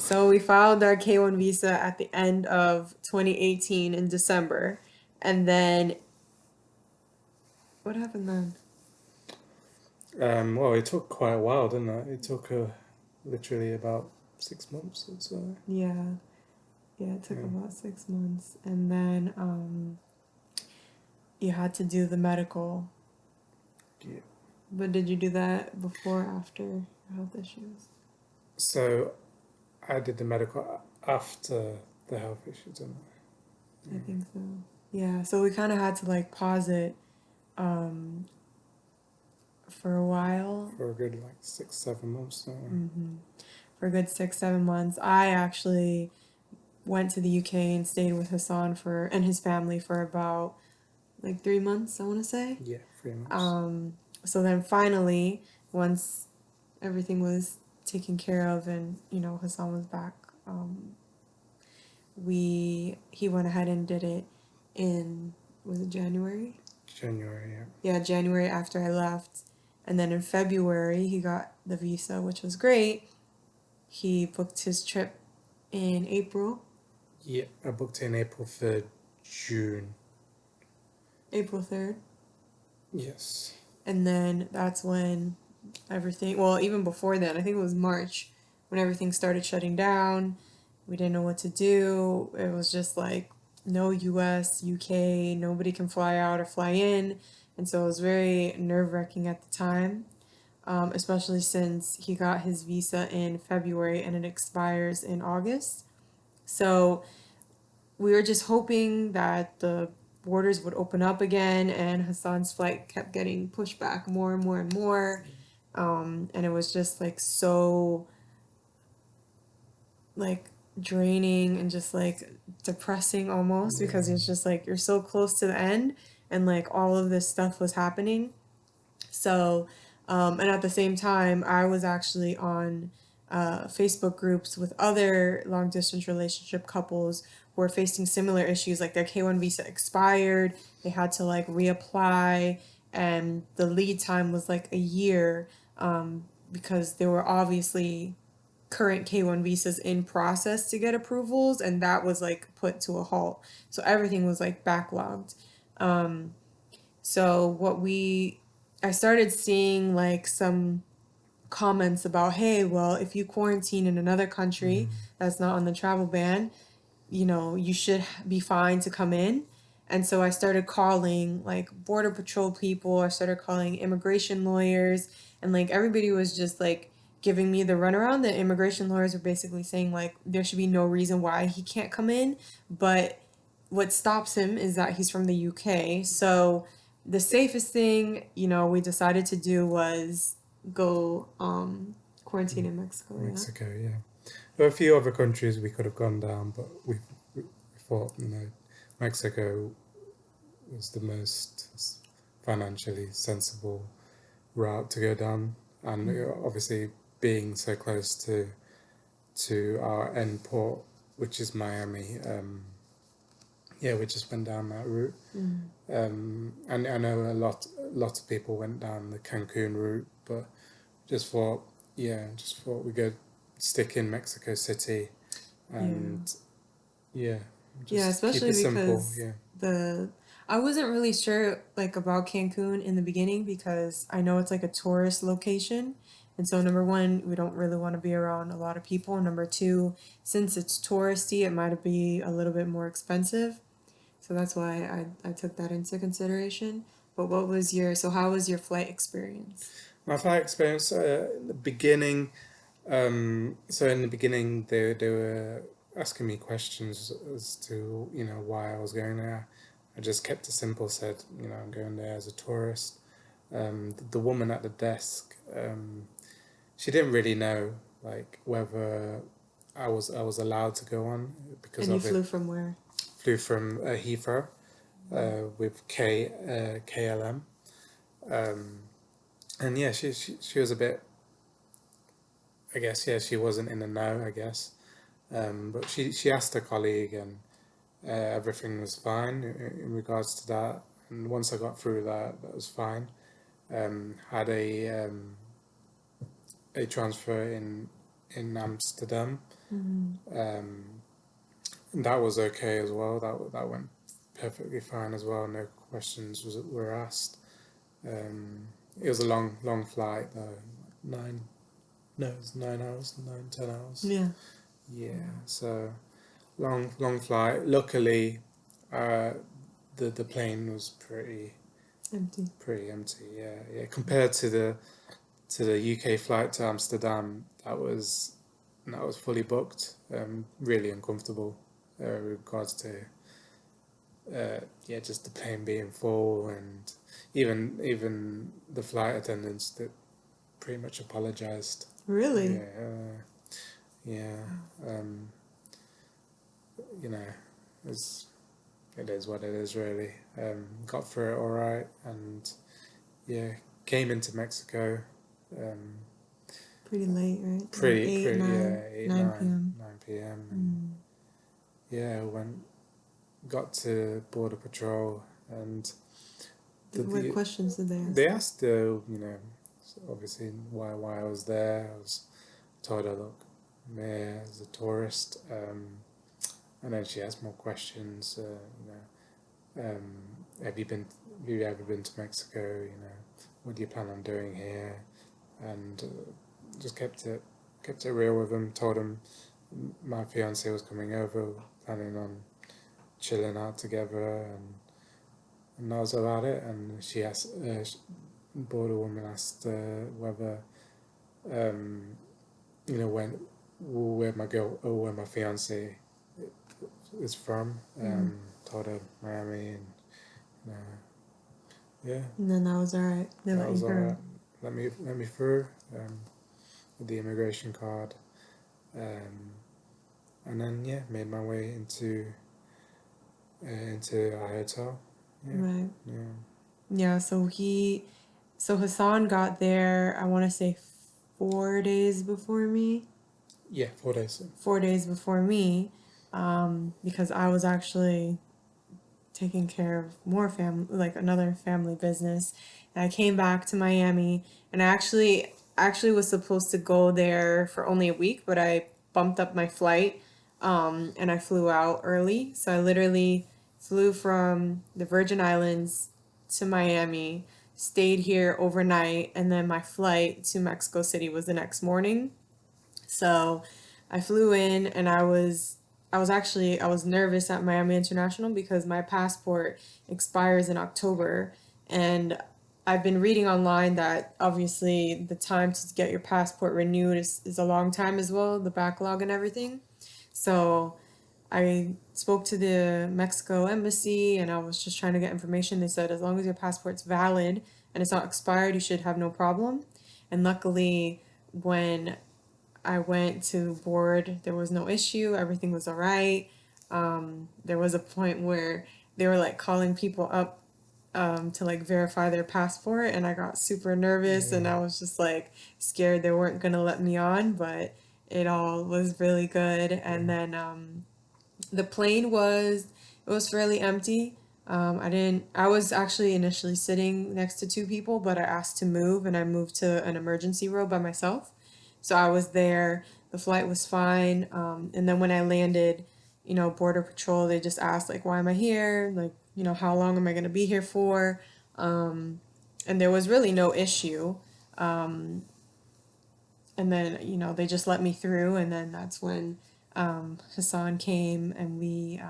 So we filed our K1 visa at the end of 2018 in December. And then what happened then? Well, it took quite a while, didn't it? It took literally about 6 months or so. Yeah. Yeah, it took Yeah. about 6 months. And then you had to do the medical. Yeah. But did you do that before or after your health issues? So I did the medical after the health issue, didn't I? I Yeah. think so. Yeah, so we kind of had to like pause it um, for a while. For a good like 6, 7 months. hmm For a good 6, 7 months. I actually went to the UK and stayed with Hassan for and his family for about like 3 months, I want to say. Yeah, 3 months. Um, so then finally, once everything was taken care of and Hassan was back, we he went ahead and did it in, was it January? January, yeah. Yeah, January after I left. And then in February, he got the visa, which was great. He booked his trip in April, Yeah, I booked in April for June. April 3rd. Yes. And then that's when everything, well, even before then, I think it was March, when everything started shutting down. We didn't know what to do. It was just like no US, UK, nobody can fly out or fly in. And so it was very nerve wracking at the time, especially since he got his visa in February and it expires in August. So we were just hoping that the borders would open up again, and Hassan's flight kept getting pushed back more and more and more. And it was just like so like draining and just like depressing almost because Yeah. it's just like you're so close to the end and like all of this stuff was happening. So, and at the same time, I was actually on Facebook groups with other long distance relationship couples who were facing similar issues. Like their K1 visa expired, they had to like reapply, and the lead time was like a year because there were obviously current K1 visas in process to get approvals, and that was like put to a halt. So everything was like backlogged. Um, so I started seeing like some comments about, hey, well, if you quarantine in another country Mm. that's not on the travel ban, you should be fine to come in. And so I started calling like border patrol people, I started calling immigration lawyers, and like everybody was just like giving me the runaround. The immigration lawyers were basically saying like there should be no reason why he can't come in, but what stops him is that he's from the UK. So the safest thing, we decided to do was go quarantine in Mexico, yeah. Mexico, yeah. There were a few other countries we could have gone down, but we thought, Mexico was the most financially sensible route to go down, and obviously being so close to our end port, which is Miami. Yeah, we just went down that route. Mm. And I know lots of people went down the Cancun route, but just thought we could stick in Mexico City, Yeah. and yeah, Yeah, just keep especially it simple. because Yeah. the I wasn't really sure like about Cancun in the beginning because I know it's like a tourist location. And so number one, we don't really want to be around a lot of people. Number two, since it's touristy, it might be a little bit more expensive. So that's why I took that into consideration. But how was your flight experience? My flight experience in the beginning. So in the beginning, they were asking me questions as to why I was going there. I just kept it simple. Said I'm going there as a tourist. The woman at the desk, she didn't really know like whether I was allowed to go on because And you of it. flew from where? Flew from Heathrow with KLM. Um, and yeah, she was a bit. I guess yeah, she wasn't in the know. I guess, but she asked her colleague, and everything was fine in regards to that. And once I got through that, that was fine. Had a transfer in Amsterdam, And that was okay as well. That went perfectly fine as well. No questions were asked. It was a long flight though. Nine, no, it was 9 hours, 9, 10 hours. Yeah. Yeah, so long flight. Luckily, uh, the plane was Empty. pretty empty. Yeah. Compared to the UK flight to Amsterdam, that was fully booked. Really uncomfortable, regards to yeah, just the plane being full, and even the flight attendants that pretty much apologized. Really? Yeah, yeah. Um, you know, it's it is what it is really. Got through it all right, and yeah, came into Mexico. Um, Pretty late, right? Like 8, pretty 9, yeah, 8 9 9 p.m. 9 p.m. And yeah, got to border patrol, and What questions did they ask? they asked obviously why I was there. I was told I look there as a tourist, and then she asked more questions. Have you been? Have you ever been to Mexico? What do you plan on doing here? And just kept it real with them. Told them my fiance was coming over, planning on chilling out together, and that was about it. And she asked, border woman asked whether, um, when where my girl or where my fiance is from. Told her Miami, and uh, yeah, And then that was all right. They that let you was through. alright. Let me through with the immigration card, um, and then yeah, made my way into our hotel. Yeah, Right. yeah, Yeah, so Hassan got there, I want to say 4 days before me. yeah. 4 days. 4 days before me, because I was actually taking care of more family, like another family business. And I came back to Miami, and I actually was supposed to go there for only a week, but I bumped up my flight, and I flew out early. So I literally flew from the Virgin Islands to Miami, stayed here overnight, and then my flight to Mexico City was the next morning. So I flew in, and I was nervous at Miami International because my passport expires in October, and I've been reading online that obviously the time to get your passport renewed is a long time as well, the backlog and everything. So I spoke to the Mexico embassy, and I was just trying to get information. They said as long as your passport's valid and it's not expired, you should have no problem. And luckily, when I went to board, there was no issue, everything was all right. There was a point where they were like calling people up, to like verify their passport, and I got super nervous, and Yeah, I was just like scared they weren't gonna let me on, but it all was really good. And yeah, then the plane was it was fairly empty. I was actually initially sitting next to two people, but I asked to move, and I moved to an emergency row by myself. So I was there. The flight was fine. And then when I landed, Border Patrol, they just asked, like, why am I here? Like, how long am I going to be here for? And there was really no issue. And then, they just let me through. And then that's when Hassan came, and we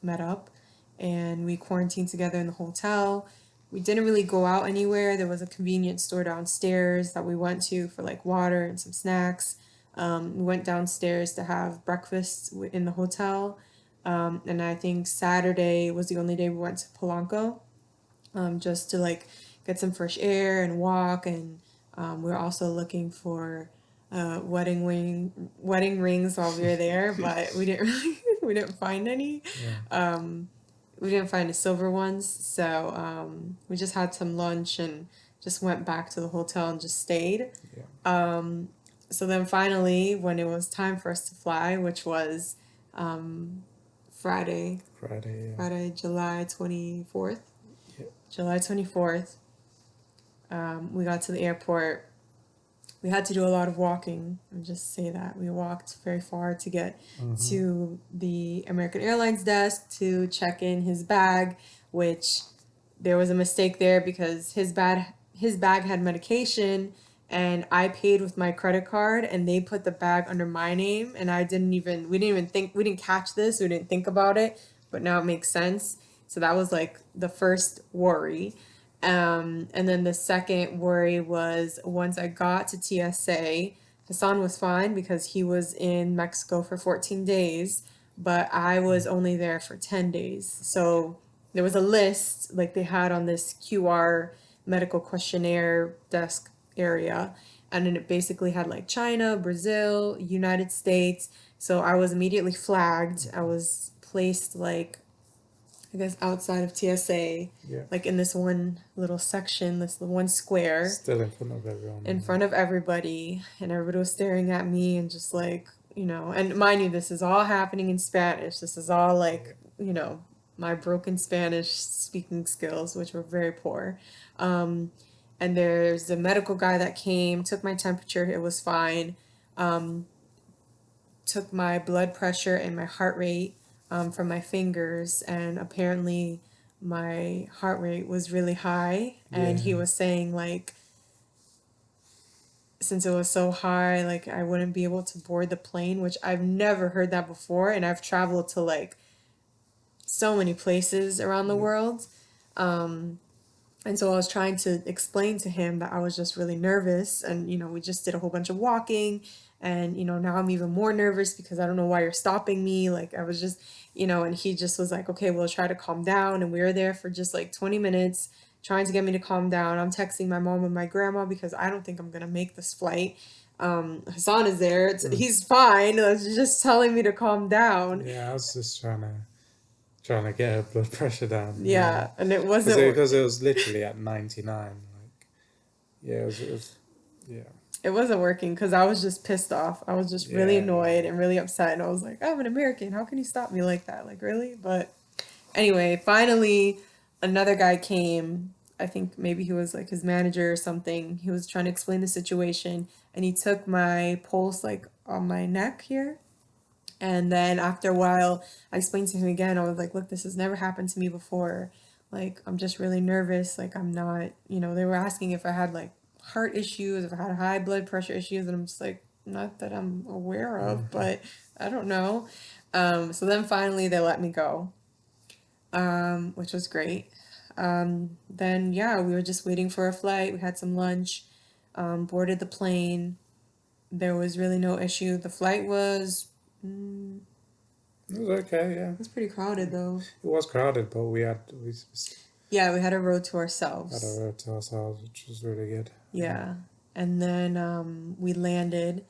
met up, and we quarantined together in the hotel. We didn't really go out anywhere. There was a convenience store downstairs that we went to for like water and some snacks. We went downstairs to have breakfast in the hotel. And I think Saturday was the only day we went to Polanco, just to like get some fresh air and walk. And we were also looking for wedding rings while we were there, but we didn't really we didn't find any. yeah, We didn't find the silver ones, so we just had some lunch and just went back to the hotel and just stayed. yeah. So then finally, when it was time for us to fly, which was Friday, Friday. Friday, July 24th, Yeah, July 24th, we got to the airport. we had to do a lot of walking. I'll just say that. We walked very far to get Mm-hmm. to the American Airlines desk to check in his bag, which there was a mistake there because his bag had medication and I paid with my credit card and they put the bag under my name and we didn't even think we didn't catch this, we didn't think about it, but now it makes sense. So that was like the first worry. And then the second worry was once I got to TSA, Hassan was fine because he was in Mexico for 14 days, but I was only there for 10 days. So there was a list like they had on this QR medical questionnaire desk area. And then it basically had like China, Brazil, United States. So I was immediately flagged. I was placed like I guess outside of TSA, Yeah. like in this one little section, this one square Still in front of in everyone. front of everybody, and everybody was staring at me and just like, and mind you, this is all happening in Spanish. This is all Yeah. like, my broken Spanish speaking skills, which were very poor. Um, and there's a medical guy that came, took my temperature, it was fine. Um, Took my blood pressure and my heart rate from my fingers, and apparently my heart rate was really high. And he Yeah. was saying, like, since it was so high, like, I wouldn't be able to board the plane, which I've never heard that before. And I've traveled to, like, so many places around the Yeah. world. And so I was trying to explain to him that I was just really nervous. And, we just did a whole bunch of walking. And, now I'm even more nervous because I don't know why you're stopping me. Like, I was just, and he just was like, okay, we'll try to calm down. And we were there for just like 20 minutes trying to get me to calm down. I'm texting my mom and my grandma because I don't think I'm going to make this flight. Hassan is there. Mm. He's fine. He's just telling me to calm down. Yeah, I was just trying to get her blood pressure down. Yeah, Yeah. And it because wasn't. it was literally at 99. Like, yeah, it was yeah, It wasn't working because I was just pissed off. I was just really yeah, annoyed and really upset. And I was like, I'm an American. How can you stop me like that? Like, really? But anyway, finally, another guy came. I think maybe he was like his manager or something. He was trying to explain the situation and he took my pulse like on my neck here. And then after a while, I explained to him again. I was like, look, this has never happened to me before. Like, I'm just really nervous. Like, I'm not, they were asking if I had like heart issues, if I had high blood pressure issues. And I'm just like, not that I'm aware of, mm-hmm. but I don't know. So then finally they let me go, which was great. Then, yeah, we were just waiting for a flight. We had some lunch, boarded the plane. There was really no issue. The flight was. It was okay. Yeah, It's pretty crowded though. it was crowded, but we Yeah, we had a road to had a ourselves. road to ourselves, which was really good. Yeah. Yeah. And then we landed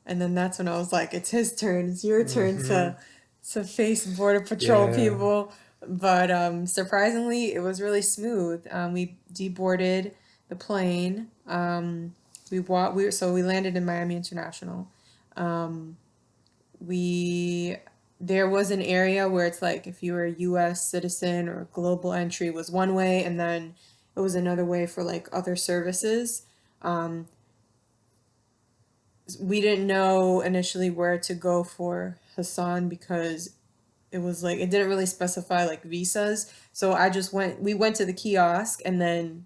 and then that's when I was like, it's his turn. It's your turn Mm-hmm. to face border patrol Yeah. people. But surprisingly, it was really smooth. We deboarded the plane. We landed in Miami International. Um, we there was an area where it's like if you were a US citizen or global entry was one way and then it was another way for like other services. Um, we didn't know initially where to go for Hassan because it was like it didn't really specify like visas. So we went to the kiosk and then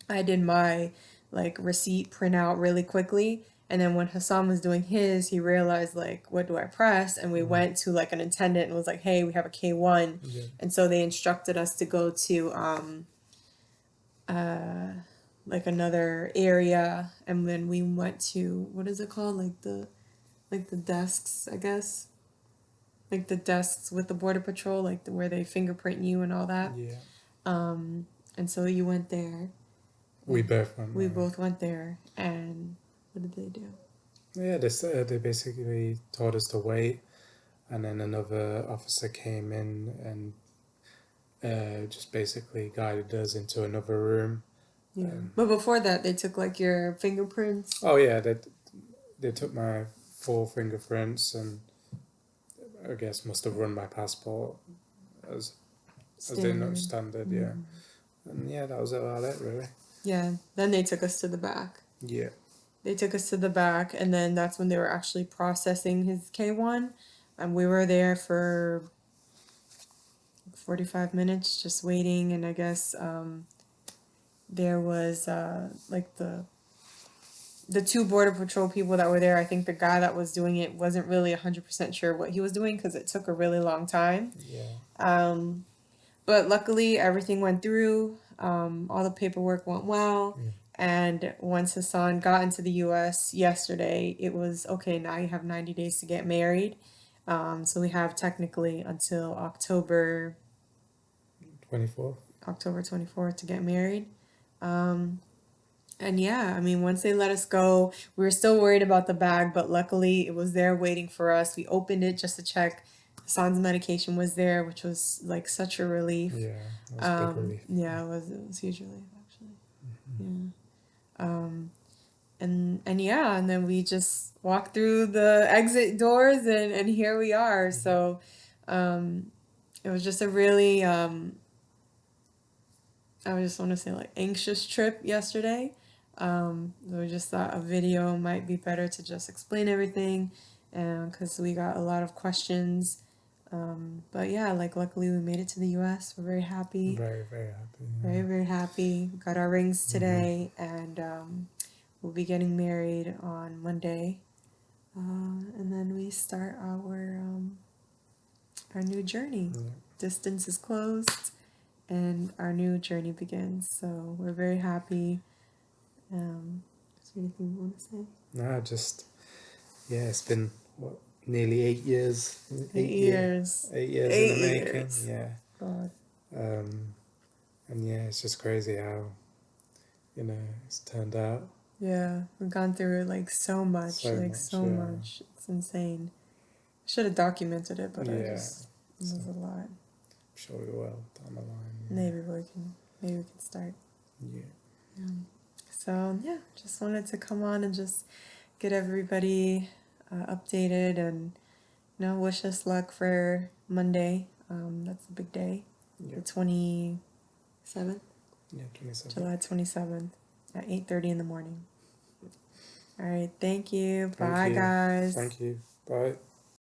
I did my like receipt printout really quickly. And then when Hassan was doing his, he realized like, what do I press? And we Mm. went to like an attendant and was like, hey, we have a K1. Yeah. And so they instructed us to go to uh like another area. And then we went to what is it called? Like the desks, I guess. Like the desks with the border patrol, where they fingerprint you and all that. Yeah. And so you went there. We both went We there. both went there, and what did they do? Yeah, they basically told us to wait, and then another officer came in and just basically guided us into another room. Yeah. But before that, they took like your fingerprints. Oh yeah, they took my 4 fingerprints and I guess must have run my passport as they know Standard. standard. Yeah, and yeah, that was about it really. Yeah. Then they took us to the back. Yeah. They took us to the back, and then that's when they were actually processing his K1. And we were there for 45 minutes just waiting. And I guess there was like the two border patrol people that were there. I think the guy that was doing it wasn't really 100% sure what he was doing because it took a really long time. Yeah. But luckily everything went through. All the paperwork went well. Mm. And once Hassan got into the US yesterday, it was okay, now you have 90 days to get married. So we have technically until 24th. October 24th to get married. And yeah, I mean, once they let us go, we were still worried about the bag, but luckily it was there waiting for us. We opened it just to check. Hassan's medication was there, which was like such a relief. Yeah, it was a big relief. Yeah, it was huge relief actually. Mm-hmm. Yeah. And yeah, and then we just walked through the exit doors and here we are. Mm-hmm. So it was just a really I just want to say like anxious trip yesterday. We just thought a video might be better to just explain everything, and because we got a lot of questions. But yeah, like luckily we made it to the U.S. We're very happy, Very, very happy. very very happy. We got our rings today, and we'll be getting married on Monday, and then we start our new journey. Yeah. Distance is closed and our new journey begins. So we're very happy. Is there anything you want to say? No, just it's been what, nearly 8 years. 8 years. 8 years in Eight the making. years. Yeah. God. And it's just crazy how it's turned out. Yeah, we've gone through like so much, So like much. so Yeah. much. It's insane. I should have documented it, but it was So a lot. I'm sure we will down the line. Yeah. Maybe we can start. Yeah. So yeah, just wanted to come on and just get everybody updated and wish us luck for Monday. That's a big day. Yeah. The 27th. Yeah, 27th. July 27th at 8:30 in the morning. All right, thank you. Thank Bye, you. guys. Thank you. Bye.